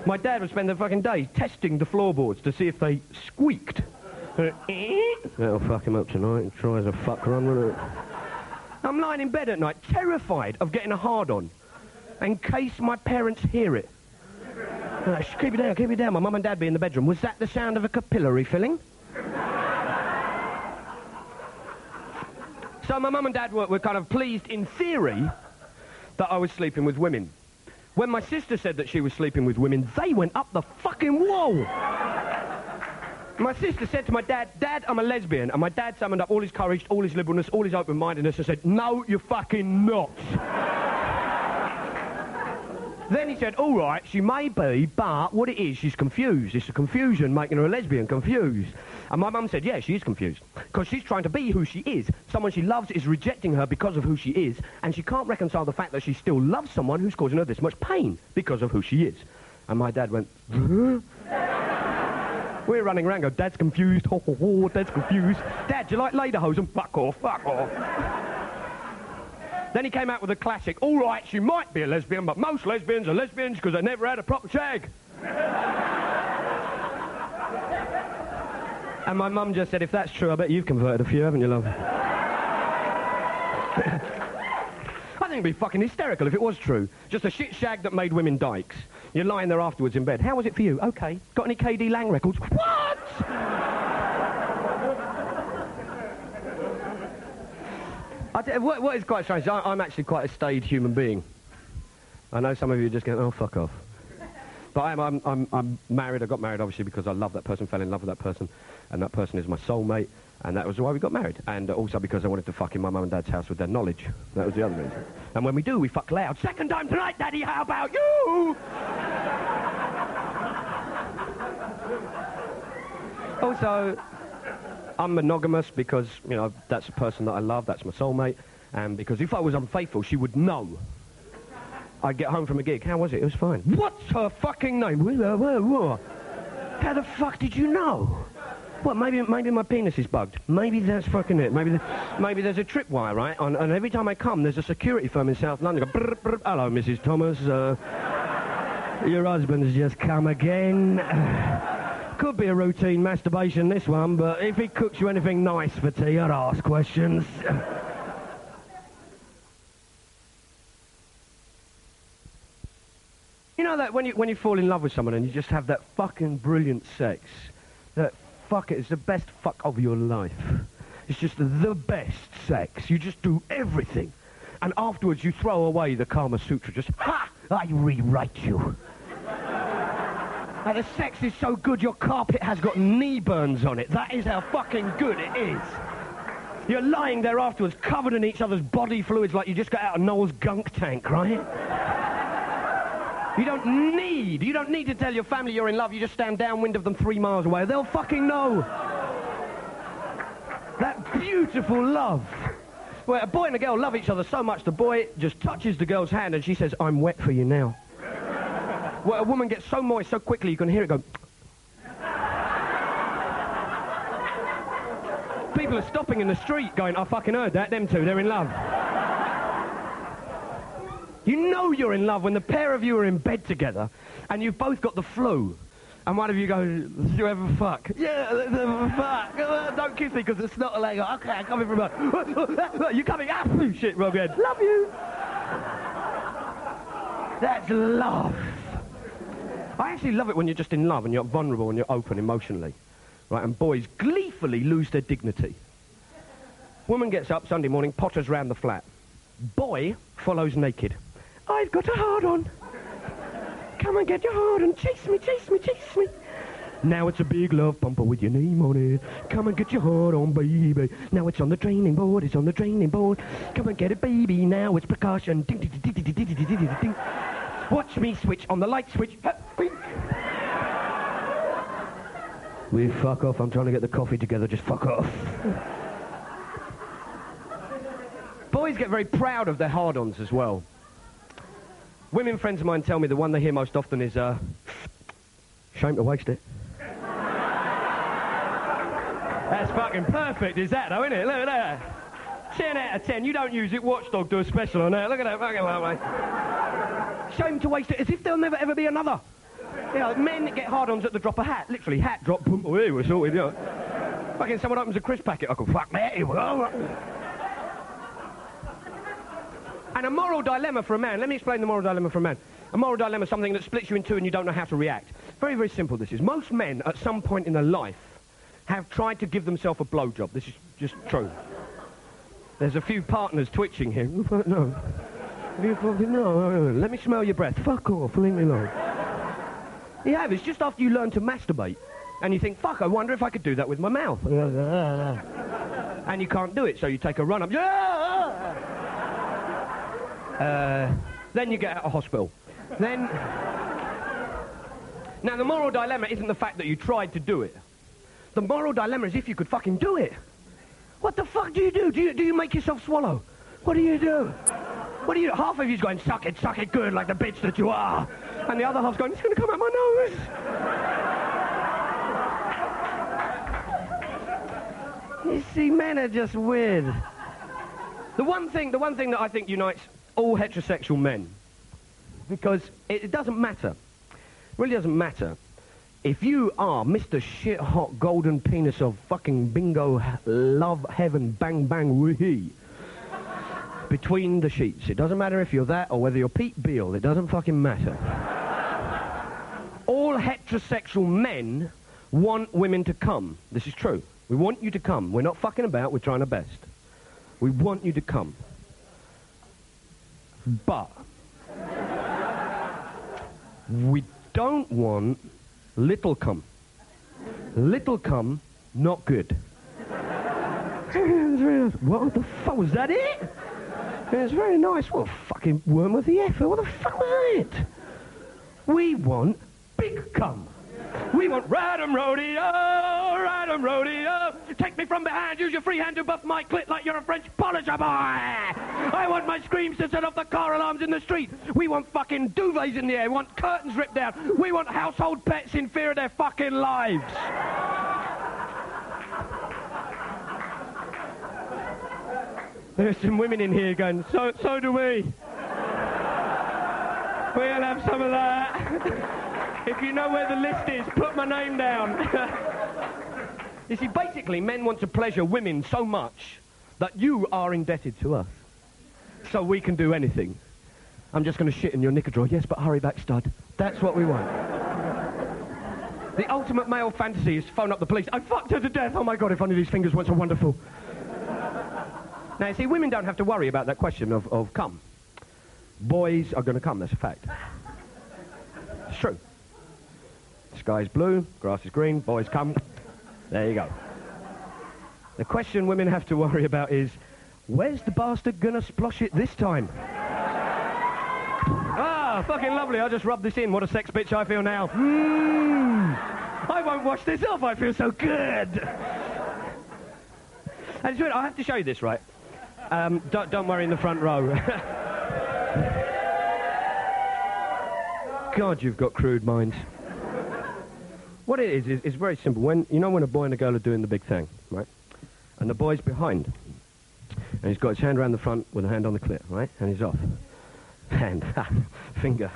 My dad would spend the fucking day testing the floorboards to see if they squeaked. That'll fuck him up tonight. Try as a fuck run, won't it? I'm lying in bed at night, terrified of getting a hard-on, in case my parents hear it. Keep it down, keep it down. My mum and dad be in the bedroom. Was that the sound of a capillary filling? So my mum and dad were kind of pleased, in theory, that I was sleeping with women. When my sister said that she was sleeping with women, they went up the fucking wall. My sister said to my dad, Dad, I'm a lesbian. And my dad summoned up all his courage, all his liberalness, all his open-mindedness and said, no, you're fucking not. Then he said, all right, she may be, but what it is, she's confused. It's a confusion making her a lesbian, confused. And my mum said, yeah, she is confused. Because she's trying to be who she is. Someone she loves is rejecting her because of who she is. And she can't reconcile the fact that she still loves someone who's causing her this much pain because of who she is. And my dad went, huh? We're running around, go, Dad's confused, ho, ho, ho, Dad's confused. Dad, do you like lederhosen? Fuck off, fuck off. Then he came out with a classic. All right, she might be a lesbian, but most lesbians are lesbians because they never had a proper shag. And my mum just said, if that's true, I bet you've converted a few, haven't you, love? I think it'd be fucking hysterical if it was true. Just a shit shag that made women dykes. You're lying there afterwards in bed. How was it for you? Okay. Got any KD Lang records? What? What is quite strange, I'm actually quite a staid human being. I know some of you are just going, oh, fuck off. But I'm married. I got married, obviously, because I love that person, fell in love with that person, and that person is my soulmate, and that was why we got married. And also because I wanted to fuck in my mum and dad's house with their knowledge. That was the other reason. And when we do, we fuck loud. Second time tonight, Daddy, how about you? Also, I'm monogamous because, you know, that's the person that I love, that's my soulmate, and because if I was unfaithful, she would know. I'd get home from a gig. How was it? It was fine. What's her fucking name? How the fuck did you know? What, maybe my penis is bugged. Maybe that's fucking it. Maybe there's a tripwire, right? And every time I come, there's a security firm in South London. Go, brr, brr, hello, Mrs. Thomas. Your husband's just come again. Could be a routine masturbation, this one, but if he cooks you anything nice for tea, I'd ask questions. You know that when you fall in love with someone and you just have that fucking brilliant sex, that fuck it's the best fuck of your life. It's just the best sex. You just do everything. And afterwards you throw away the Kama Sutra. Just, ha! I rewrite you. Now the sex is so good your carpet has got knee burns on it. That is how fucking good it is. You're lying there afterwards covered in each other's body fluids like you just got out of Noel's gunk tank, right? You don't need to tell your family you're in love. You just stand downwind of them 3 miles away. They'll fucking know. That beautiful love. Where a boy and a girl love each other so much, the boy just touches the girl's hand and she says, I'm wet for you now. Where a woman gets so moist so quickly you can hear it go. People are stopping in the street going, I fucking heard that, them two, they're in love. You know you're in love when the pair of you are in bed together and you've both got the flu. And one of you goes, did you ever fuck? Yeah, let's have a fuck. Don't kiss me because it's not a leg. Okay, I'm coming from a... You're coming up. Shit, wrong head. Love you. That's love. I actually love it when you're just in love and you're vulnerable and you're open emotionally. Right, and boys gleefully lose their dignity. Woman gets up Sunday morning, potters round the flat. Boy follows naked. I've got a hard on. Come and get your hard on. Chase me, chase me, chase me. Now it's a big love bumper with your name on it. Come and get your hard on, baby. Now it's on the training board, it's on the training board. Come and get it, baby. Now it's percussion. Ding, ding, ding, ding, ding, ding, ding, ding, ding. Watch me switch on the light switch. We fuck off. I'm trying to get the coffee together. Just fuck off. Boys get very proud of their hard-ons as well. Women friends of mine tell me the one they hear most often is, shame to waste it. That's fucking perfect, is that though, isn't it? Look at that. 10 out of 10. You don't use it. Watchdog do a special on that. Look at that fucking way. Shame to waste it, as if there'll never ever be another. You know, men get hard-ons at the drop of a hat. Literally, hat drop, boom, oh, here we're sorted, you know. Fucking someone opens a crisp packet, I go, fuck me, here we go. And a moral dilemma for a man. Let me explain the moral dilemma for a man. A moral dilemma is something that splits you in two and you don't know how to react. Very, very simple this is. Most men, at some point in their life, have tried to give themselves a blowjob. This is just true. There's a few partners twitching here. No. No. Let me smell your breath. Fuck off. Leave me alone. You have. It's just after you learn to masturbate. And you think, fuck, I wonder if I could do that with my mouth. And you can't do it, so you take a run up. Then you get out of hospital. Then... Now, the moral dilemma isn't the fact that you tried to do it. The moral dilemma is if you could fucking do it. What the fuck do you do? Do you make yourself swallow? What do you do? What do you do? Half of you's going, suck it good, like the bitch that you are. And the other half's going, it's going to come out my nose. You see, men are just weird. The one thing that I think unites all heterosexual men, because it doesn't matter, really doesn't matter, if you are Mr. Shit-hot golden penis of fucking bingo, love, heaven, bang, bang, woohee, between the sheets. It doesn't matter if you're that or whether you're Pete Beale. It doesn't fucking matter. All heterosexual men want women to come. This is true. We want you to come. We're not fucking about. We're trying our best. We want you to come. But we don't want little cum. Little cum, not good. What the fuck, was that it? It was very nice. What a fucking worm with the effort. What the fuck was that? We want big cum. We want ride-em rodeo, ride-em rodeo. Take me from behind, use your free hand to buff my clit like you're a French polisher boy. I want my screams to set off the car alarms in the street. We want fucking duvets in the air. We want curtains ripped down. We want household pets in fear of their fucking lives. There's some women in here going, so do we. We'll have some of that. If you know where the list is, put my name down. You see, basically, men want to pleasure women so much that you are indebted to us. So we can do anything. I'm just going to shit in your knicker drawer. Yes, but hurry back, stud. That's what we want. The ultimate male fantasy is phone up the police. I fucked her to death. Oh, my God, if only these fingers weren't so wonderful. Now, you see, women don't have to worry about that question of cum. Boys are going to come, that's a fact. It's true. Sky's blue, grass is green, boys come. There you go. The question women have to worry about is, where's the bastard gonna splosh it this time? Ah, fucking lovely. I just rubbed this in. What a sex bitch I feel now. I won't wash this off. I feel so good. And it's weird, I have to show you this, right? Don't worry in the front row. God, you've got crude minds. What it is very simple. When a boy and a girl are doing the big thing, right? And the boy's behind. And he's got his hand around the front with a hand on the clit, right? And he's off. Hand. Finger.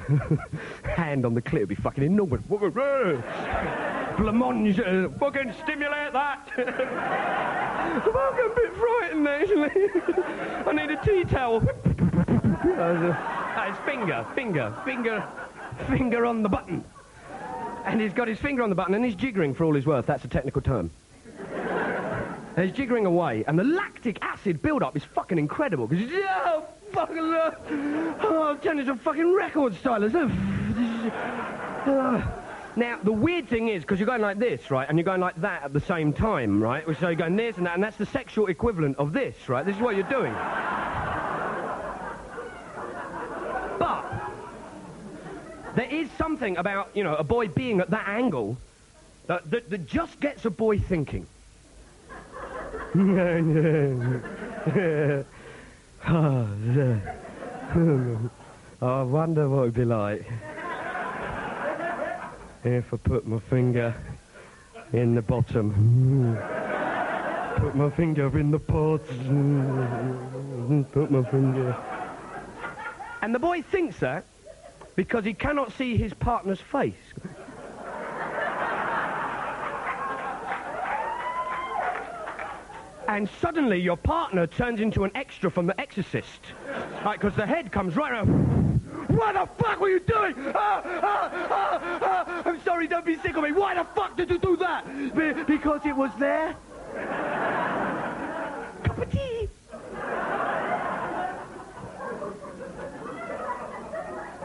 Hand on the clit would be fucking enormous. Blancmange. Fucking stimulate that. I'm fucking a bit frightened, actually. I need a tea towel. His finger on the button. And he's got his finger on the button and he's jiggering for all he's worth. That's a technical term. And he's jiggering away, and the lactic acid build-up is fucking incredible, because he's, oh, fucking, oh, turn into a fucking record stylus. Now, the weird thing is, because you're going like this, right, and you're going like that at the same time, right, so you're going this and that, and that's the sexual equivalent of this, right? This is what you're doing. But there is something about, a boy being at that angle that just gets a boy thinking. I wonder what it'd be like if I put my finger in the bottom. Put my finger in the pot. Put my finger. And the boy thinks that because he cannot see his partner's face. And suddenly your partner turns into an extra from The Exorcist. Right, because the head comes right around. What the fuck were you doing? I'm sorry, don't be sick of me. Why the fuck did you do that? Because it was there. Cup of tea.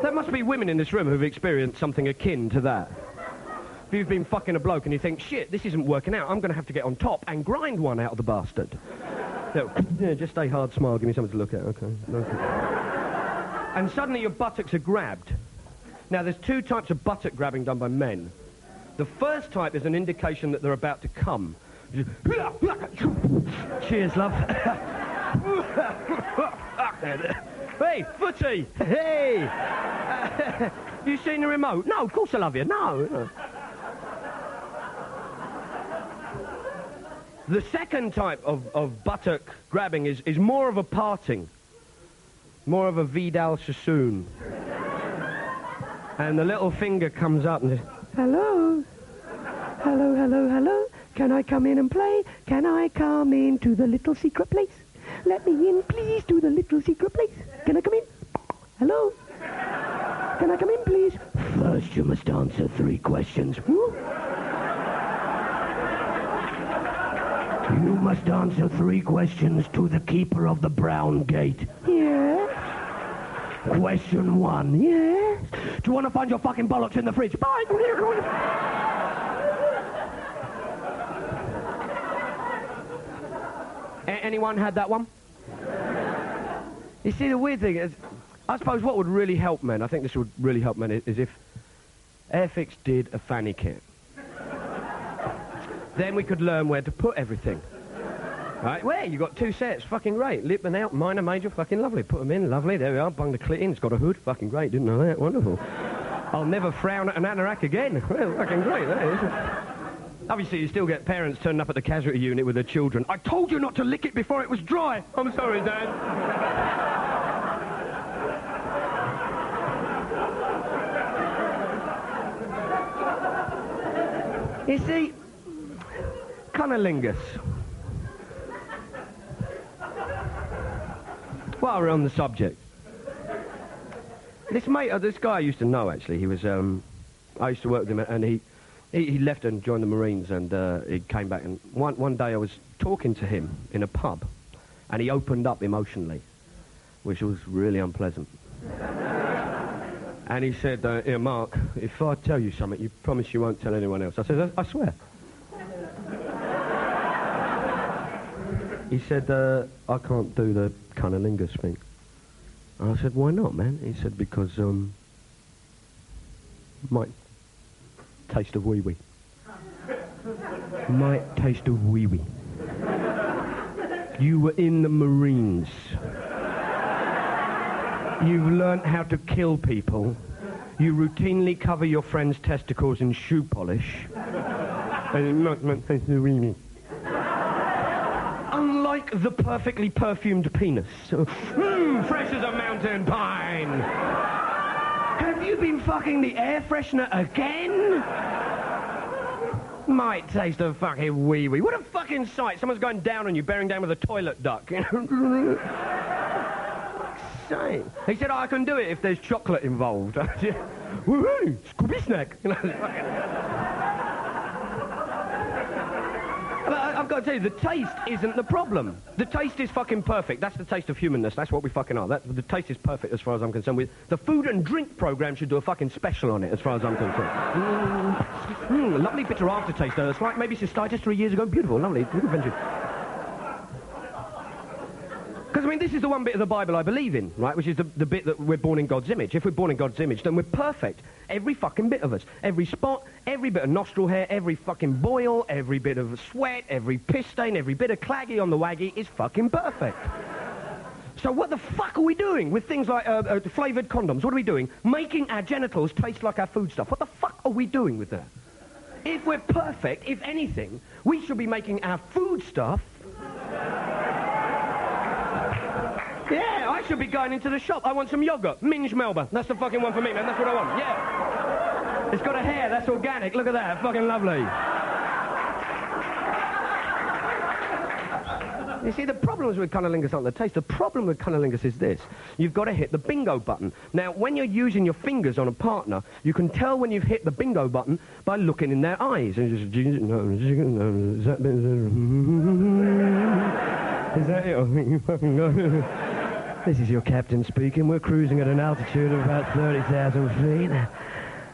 There must be women in this room who've experienced something akin to that. If you've been fucking a bloke and you think, shit, this isn't working out, I'm going to have to get on top and grind one out of the bastard. So, yeah, just stay hard, smile, give me something to look at, okay. And suddenly your buttocks are grabbed. Now, there's two types of buttock grabbing done by men. The first type is an indication that they're about to come. Cheers, love. Hey, footy! Hey! You seen the remote? No, of course I love you. No. The second type of buttock grabbing is more of a parting. More of a Vidal Sassoon. And the little finger comes up and says, hello? Hello, hello, hello? Can I come in and play? Can I come into the little secret place? Let me in, please, to the little secret place. Can I come in? Hello? Can I come in, please? First, you must answer 3 questions. You must answer 3 questions to the keeper of the brown gate. Yes. Question 1. Yes. Do you want to find your fucking bollocks in the fridge? Bye. Anyone had that one? You see, the weird thing is, I suppose what would really help men, I think this would really help men, is if Airfix did a fanny kit. Then we could learn where to put everything. Right, where? You got 2 sets, fucking great. Lip and out, minor, major, fucking lovely. Put them in, lovely, there we are. Bung the clit in, it's got a hood, fucking great, didn't know that, wonderful. I'll never frown at an anorak again. Well, fucking great, that is. Obviously, you still get parents turning up at the casualty unit with their children. I told you not to lick it before it was dry. I'm sorry, Dad. You see, cunnilingus. While we're on the subject, this guy I used to know, actually. He was, I used to work with him, and he left and joined the Marines, and he came back, and one day I was talking to him in a pub, and he opened up emotionally, which was really unpleasant. And he said, here, Mark, if I tell you something, you promise you won't tell anyone else. I said, I swear. He said, I can't do the cunnilingus thing. And I said, why not, man? He said, because, might taste of wee-wee. Might taste of wee-wee. You were in the Marines. You've learnt how to kill people. You routinely cover your friend's testicles in shoe polish. And it might taste of wee-wee. Unlike the perfectly perfumed penis. Fresh as a mountain pine. Have you been fucking the air freshener again? Might taste of fucking wee-wee. What a fucking sight. Someone's going down on you, bearing down with a toilet duck. He said, I can do it if there's chocolate involved. Woohoo! Scooby snack. I've got to tell you, the taste isn't the problem. The taste is fucking perfect. That's the taste of humanness. That's what we fucking are. The taste is perfect as far as I'm concerned. The food and drink program should do a fucking special on it as far as I'm concerned. Lovely bitter aftertaste. It's like maybe cystitis 3 years ago. Beautiful, lovely. Good adventure. Because, I mean, this is the one bit of the Bible I believe in, right? Which is the bit that we're born in God's image. If we're born in God's image, then we're perfect. Every fucking bit of us. Every spot, every bit of nostril hair, every fucking boil, every bit of sweat, every piss stain, every bit of claggy on the waggy is fucking perfect. So what the fuck are we doing with things like flavoured condoms? What are we doing? Making our genitals taste like our food stuff. What the fuck are we doing with that? If we're perfect, if anything, we should be making our food stuff... Yeah, I should be going into the shop. I want some yogurt. Minge Melba. That's the fucking one for me, man. That's what I want. Yeah. It's got a hair. That's organic. Look at that. Fucking lovely. You see, the problems with cunnilingus aren't the taste. The problem with cunnilingus is this. You've got to hit the bingo button. Now, when you're using your fingers on a partner, you can tell when you've hit the bingo button by looking in their eyes. And just... Is that it? This is your captain speaking. We're cruising at an altitude of about 30,000 feet.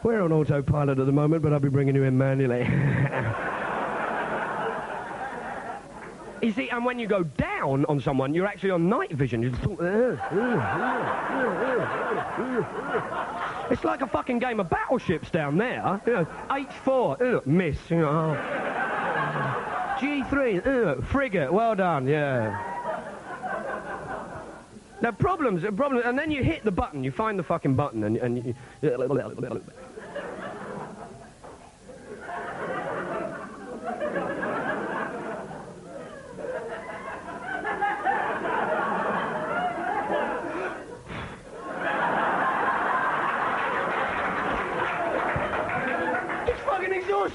We're on autopilot at the moment, but I'll be bringing you in manually. You see, and when you go down on someone, you're actually on night vision. You just think, it's like a fucking game of battleships down there. You know, H4, miss. You know, G3, frigate, well done, yeah. Now, problems, and then you hit the button, you find the fucking button, and you...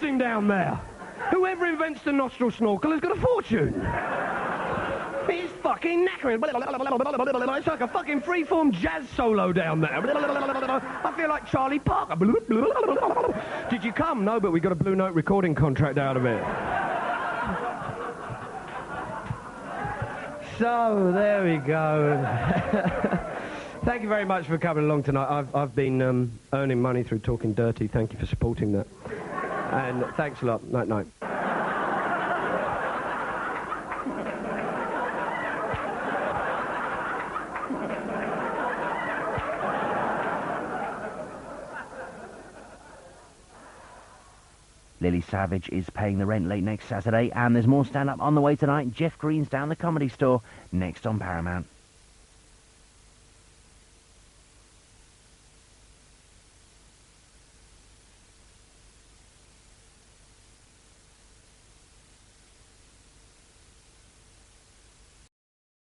fortune down there. Whoever invents the nostril snorkel has got a fortune. It's fucking knackering. It's like a fucking freeform jazz solo down there. I feel like Charlie Parker. Did you come? No, but we got a Blue Note recording contract out of it. So, there we go. Thank you very much for coming along tonight. I've been earning money through talking dirty. Thank you for supporting that. And thanks a lot. Night, night. Lily Savage is paying the rent late next Saturday, and there's more stand-up on the way tonight. Jeff Green's down the Comedy Store, next on Paramount.